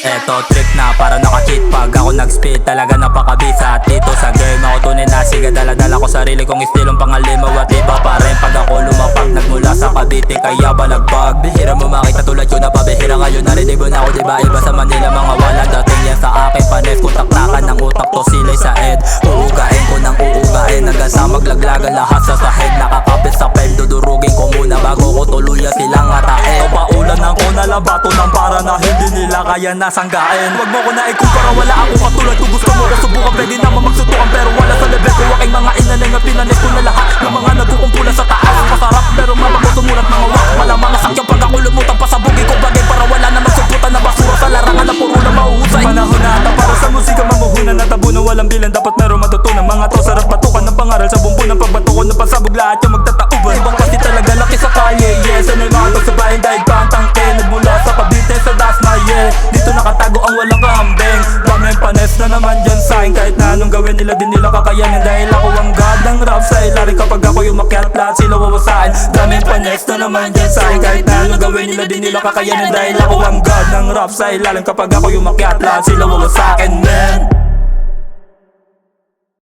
Eto trick na para naka-cheat pag ako nag-spit. Talaga napakabisa at dito sa game ako tunay na siga. Dala-dala ko sarili kong istilong pangalimaw at iba pa rin pag ako lumapag. Nagmula sa Cavite kaya balagbag. Bihira mo makita tulad ko na pabihira ngayon. Narinibon ako diba iba sa Manila. Mga walang dating yan sa akin panes. Kung taklakan ng utak to sila'y sa ed. Uugain ko ng uugain hanggang sa maglaglagan lahat sa sahig. Nakakapit sa peg dudurugin ko muna bago ko tuluyan silang atain. O paulan ng kunalabato ng para na hindi nila kaya nasanggain. Wag mo ko na ikumpara wala ako katulad. Kung gusto mo ko subukan pwede naman magsutukan. Pero wala sa level ko aking mga inanay nga pinanis ko na lahat ng mga nagkukumpulan sa taas. Masarap pero mabago sumulat mga wak. Walang mga sakyang pag ako lumutang pasabugin ko bagay para wala na magsumputan na basura sa larangan na puro na mauhusay. Panahon na ata para sa musika mamuhunan na tabo na walang bilang. Dapat meron matutunan mga to sarap batukan ng pangaral sa bumbu ng pagbato ko ng pasabog lahat yung magtatauban. Ibang kasi talaga laki sa kalye. Yes, ano yung mga to sa bayan dahil pa ang tangke. Nagmula sa Cavite sa Dasma yeah. Dito nakatago ang walang kambeng. Daming panes na naman dyan sa'kin. Kahit na anong gawin nila din nila kakayanin. Dahil ako ang god ng rap sa ilalim. Kapag ako yung makiat lahat sila wawasain. Daming panes na naman dyan sa'kin. Kahit na anong gawin nila din nila kakayanin. Dahil ako ang god ng rap sa ilalim. Kapag ako yung makiat lahat sila wawasain man.